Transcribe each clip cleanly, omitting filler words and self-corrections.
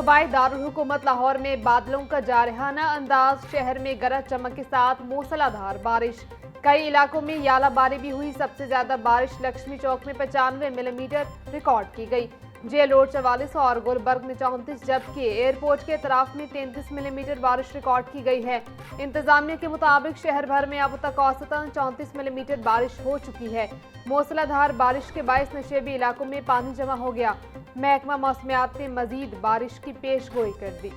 सूबाई दारुल हुकूमत लाहौर में बादलों का जारहाना अंदाज। शहर में गरज चमक के साथ मूसलाधार बारिश। कई इलाकों में यालाबारी भी हुई। सबसे ज्यादा बारिश लक्ष्मी चौक में 95 मिलीमीटर रिकॉर्ड की गई। जेल रोड 44 और गुलबर्ग में 34, जबकि एयरपोर्ट के अतराफ में 33 मिलीमीटर बारिश रिकॉर्ड की गई है। इंतजामिया के मुताबिक शहर भर में अब तक औसतन 34 मिलीमीटर बारिश हो चुकी है। मूसलाधार बारिश के बायस नशेबी इलाकों में पानी जमा हो गया। महकमा मौसमियात ने मजीद बारिश की पेशगोई कर दी।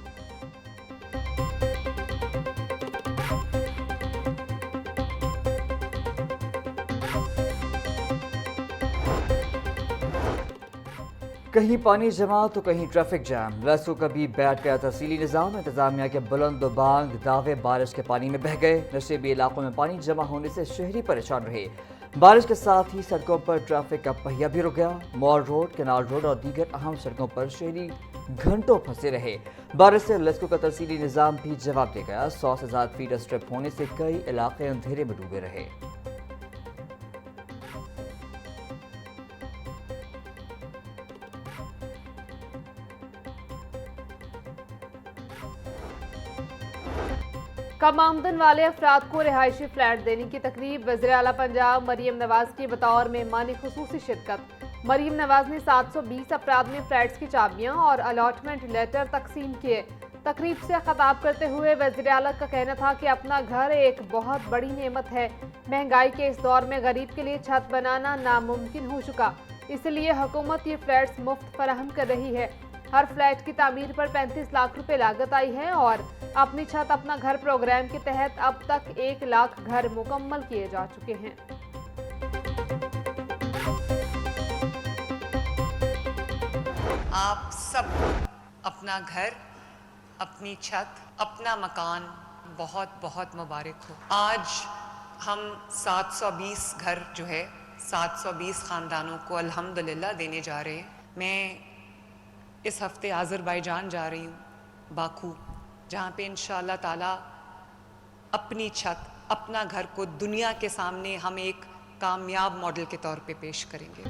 कहीं पानी जमा तो कहीं ट्रैफिक जैम। रस्तों कभी बैठ गया तहसीली निज़ाम। इंतजामिया के बुलंद बांग दावे बारिश के पानी में बह गए। नशेबी इलाकों में पानी जमा होने से शहरी परेशान रहे। बारिश के साथ ही सड़कों पर ट्रैफिक का पहिया भी रुक गया। मॉल रोड, कैनाल रोड और दीगर अहम सड़कों पर शहरी घंटों फंसे रहे। बारिश से लस्कों का तहसीली निज़ाम भी जवाब दे गया। 100 से ज्यादा फीट स्ट्रिप होने से कई इलाके अंधेरे में डूबे रहे। कम आमदन वाले अफराद को रिहायशी फ्लैट देने की तकरीब। वज़ीर आला पंजाब मरीम नवाज की बतौर मेहमान खुसूसी शिरकत। मरीम नवाज ने 720 अफराद में फ्लैट्स की चाबियां और अलॉटमेंट लेटर तकसीम किए। तकरीब से खिताब करते हुए वज़ीर आला का कहना था कि अपना घर एक बहुत बड़ी नेमत है। महंगाई के इस दौर में गरीब के लिए छत बनाना नामुमकिन हो चुका, इसलिए हुकूमत ये फ्लैट्स मुफ्त फराहम कर रही है। हर फ्लैट की तामीर पर 35 लाख रुपए लागत आई है और अपनी छत अपना घर प्रोग्राम के तहत अब तक 1 लाख घर मुकम्मल किए जा चुके हैं। आप सब अपना घर, अपनी छत, अपना मकान बहुत बहुत मुबारक हो। आज हम 720 घर जो है 720 ख़ानदानों को अल्हम्दुलिल्लाह देने जा रहे हैं। मैं इस हफ्ते आज़रबाईजान जा रही हूँ, बाकू, जहाँ पे इंशाअल्लाह ताला अपनी छत, अपना घर को दुनिया के सामने हम एक कामयाब मॉडल के तौर पे पेश करेंगे।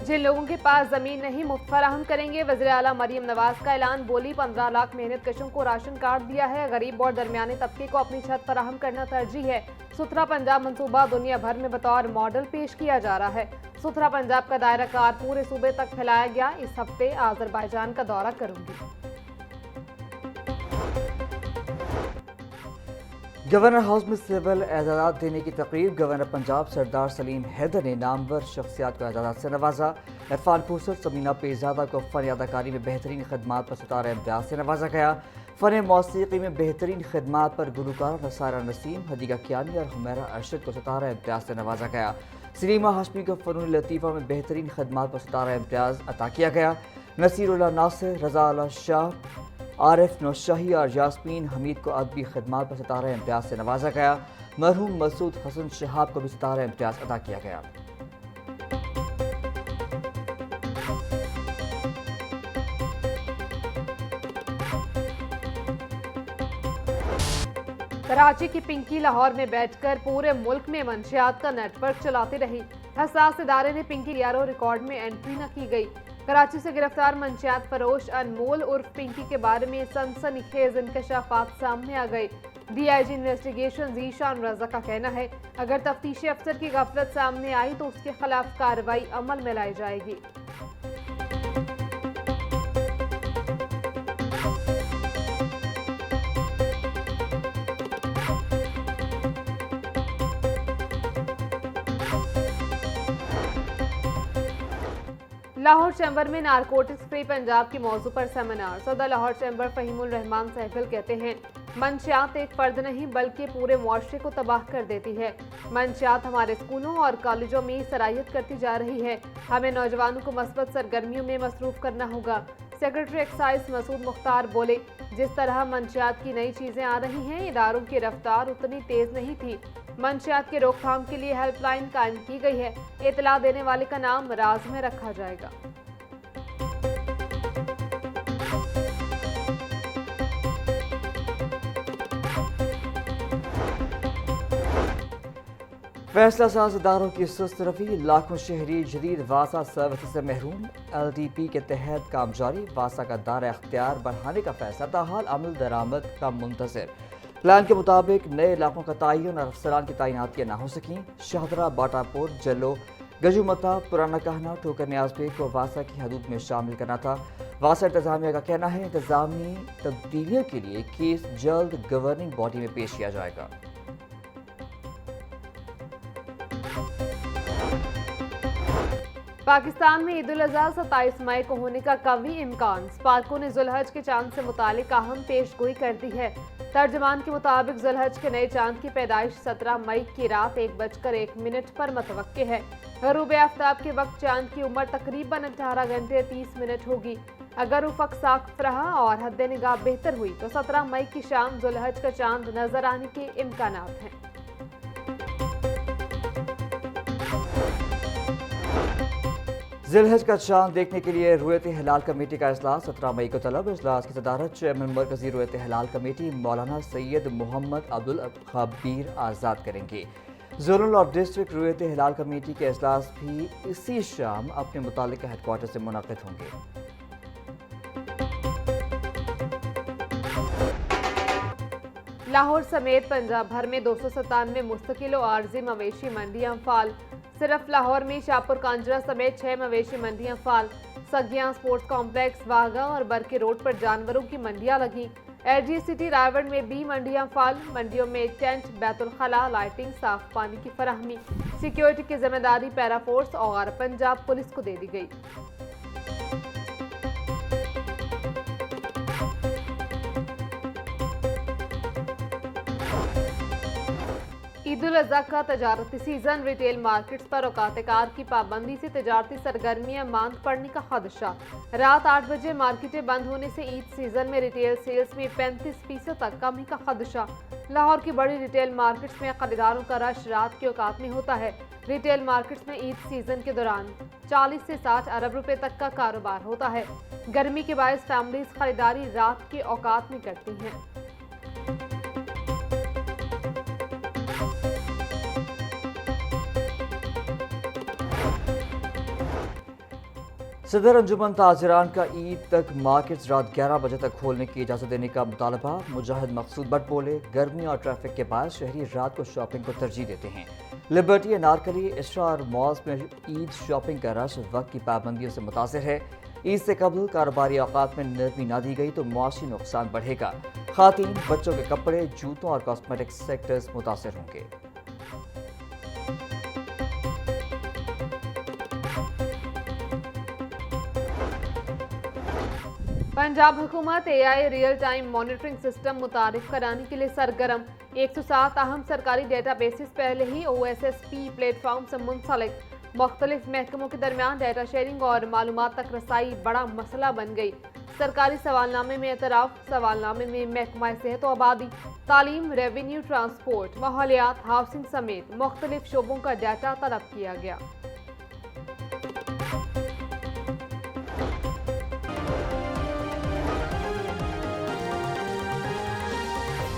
जिन लोगों के पास जमीन नहीं मुफ्त फराहम करेंगे। वज़ीर आला मरीम नवाज का ऐलान। बोली 15 लाख मेहनत कशों को राशन कार्ड दिया है। गरीब और दरमियाने तबके को अपनी छत फराहम करना तरजीह है। सुथरा पंजाब मंसूबा दुनिया भर में बतौर मॉडल पेश किया जा रहा है। सुथरा पंजाब का दायरा कार पूरे सूबे तक फैलाया गया। इस हफ्ते आज़रबाईजान का दौरा करूंगी। गवर्नर हाउस में सिविल एजाज़ात देने की तकरीब। गवर्नर पंजाब सरदार सलीम हैदर ने नामवर शख्सियात को एजाज़ात से नवाजा। इरफान फुरसत, समीना पीरजादा को फ़न अदाकारी में बेहतरीन खदमात पर सितारा इम्तियाज़ से नवाजा गया। फ़न मौसीकी में बेहतरीन खदमात पर गुलकार नसारा नसीम, हदीका कियानी और हुमैरा अरशद को सितारा इम्तियाज़ से नवाजा गया। सलीमा हाशमी को फ़नून लतीफ़ा में बेहतरीन खदमात पर सितारा इम्तियाज़ अता किया गया। नसीरुल्लाह नासिर, रज़ा अला शाह, आरिफ नौशाही और यास्मीन हमीद को अदबी खदमात पर सितारा इम्तियाज़ से नवाजा गया। मरहूम मसूद हसन शहाब को भी सितारा इम्तियाज़ अदा किया गया। कराची की पिंकी लाहौर में बैठकर पूरे मुल्क में मंशियात का नेटवर्क चलाती रही। हसास इदारे ने पिंकी यारो रिकॉर्ड में एंट्री न की गई। कराची से गिरफ्तार मंशियात फरोश अनमोल उर्फ पिंकी के बारे में सनसनीखेज इंकशाफात सामने आ गए। DIG इन्वेस्टिगेशन ज़ीशान रज़ा का कहना है, अगर तफ्तीशी अफसर की गफलत सामने आई तो उसके खिलाफ कार्रवाई अमल में लाई जाएगी। लाहौर चैम्बर में नारकोटिक्स फ्री पंजाब की मौजू पर सेमिनार। सदर लाहौर चैम्बर फहीमुल रहमान सहगल कहते हैं, मंशियात एक फर्द नहीं बल्कि पूरे मुआशरे को तबाह कर देती है। मंशियात हमारे स्कूलों और कॉलेजों में सराहियत करती जा रही है। हमें नौजवानों को मस्बत सरगर्मियों में मसरूफ करना होगा। सेक्रेटरी एक्साइज मसूद मुख्तार बोले, जिस तरह मंशियात की नई चीजें आ रही हैं, इदारों की रफ्तार उतनी तेज नहीं थी। मंशियात के रोकथाम के लिए हेल्पलाइन कायम की गई है। इतला देने वाले का नाम राज में रखा जाएगा। फैसला साज इदारों की सुस्त रफी, लाखों शहरी जदीद वासा सर्विस से महरूम। LDP के तहत काम जारी, वासा का दायरा अख्तियार बढ़ाने का फैसला, ताहाल अमल दरामद का मुंतजर। प्लान के मुताबिक नए इलाकों का तयन और अफसरान की तैनातियाँ ना हो सकें। शाहदरा, बाटापुर, जलो, गजुमता, पुराना कहना, ठोकर न्याजबेग को वासा की हदूद में शामिल करना था। वासा इंतजामिया का कहना है इंतजामी तब्दीलियों के लिए केस जल्द गवर्निंग बॉडी में पेश किया जाएगा। पाकिस्तान में ईद उल अजहा 27 मई को होने का कवी इम्कान। स्पार्को ने जुलहज के चांद से मुतालिक अहम पेशगोई कर दी है। तर्जमान के मुताबिक जुलहज के नए चांद की पैदाइश 17 मई की रात 1:01 पर मतवक्के है। गरूब आफ्ताब के वक्त चांद की उम्र तकरीबन 18 घंटे 30 मिनट होगी। अगर उफक साफ रहा और हद निगाह बेहतर हुई तो 17 मई की शाम जुलहज का चांद नजर आने के इम्कानात हैं। जिलहज का चांद देखने के लिए रुयत हिलाल कमेटी का इजलास 17 मई को तलब। इजलास की सदारत चेयरमैन मरकजी रुयत हिलाल कमेटी मौलाना सैयद मोहम्मद अब्दुल खबीर आज़ाद करेंगे। जोनल और डिस्ट्रिक्ट रुयत हिलाल कमेटी के इजलास भी इसी शाम अपने मुतालिका हेडक्वार्टर से मुनक़िद होंगे। लाहौर समेत पंजाब भर में 297 मुस्तकिल और आर्जी मवेशी मंडियां फाल। सिर्फ लाहौर में शाहपुर कांजरा समेत 6 मवेशी मंडियां फाल। सगियां, स्पोर्ट्स कॉम्प्लेक्स, वाघा और बरके रोड पर जानवरों की मंडियां लगी। LG सिटी रायगढ़ में भी मंडियां फाल। मंडियों में टेंट, बैतुल खला, लाइटिंग, साफ पानी की फराहमी, सिक्योरिटी की जिम्मेदारी पैरा फोर्स और पंजाब पुलिस को दे दी गई। ईद उल अजहा का तजारती सीजन, रिटेल मार्केट्स पर औकात-ए-कार की पाबंदी से तजारती सरगर्मियां मांद पड़ने का खदशा। रात 8 बजे मार्केटें बंद होने से ईद सीजन में रिटेल सेल्स में 35% तक कमी का खदशा। लाहौर की बड़ी रिटेल मार्केट्स में खरीदारों का रश रात के औकात में होता है। रिटेल मार्केट्स में ईद सीजन के दौरान 40 से 60 अरब रुपए तक का कारोबार होता है। गर्मी के बायस फैमिलीज खरीदारी रात के औकात में करती हैं। सदर अंजुमन ताजिरान का ईद तक मार्केट्स रात 11 बजे तक खोलने की इजाज़त देने का मुतालबा। मुजाहिद मकसूद भट्ट बोले, गर्मी और ट्रैफिक के बाद शहरी रात को शॉपिंग को तरजीह देते हैं। लिबर्टी, अनारकली, इसरा और मॉल्स में ईद शॉपिंग का रश वक्त की पाबंदियों से मुतासिर है। ईद से कबल कारोबारी औकात में नरमी ना दी गई तो मुआशी नुकसान बढ़ेगा। खातीन, बच्चों के कपड़े, जूतों और कॉस्मेटिक सेक्टर्स मुतासिर होंगे। पंजाब हुकूमत AI real time monitoring system मुतारिफ कराने के लिए सरगर्म। 107 अहम सरकारी डेटा बेसिस पहले ही OSSP प्लेटफॉर्म से मुंसलिक। मुख्तलिफ महकमों के दरमियान डेटा शेयरिंग और मालूमात तक रसाई बड़ा मसला बन गई। सरकारी सवालनामे में एतराफ़, सवालनामे में महकमा सेहत व आबादी, तालीम, रेवेन्यू, ट्रांसपोर्ट, माहौलियात, हाउसिंग समेत मुख्तलिफ शोबों का डाटा तलब किया गया।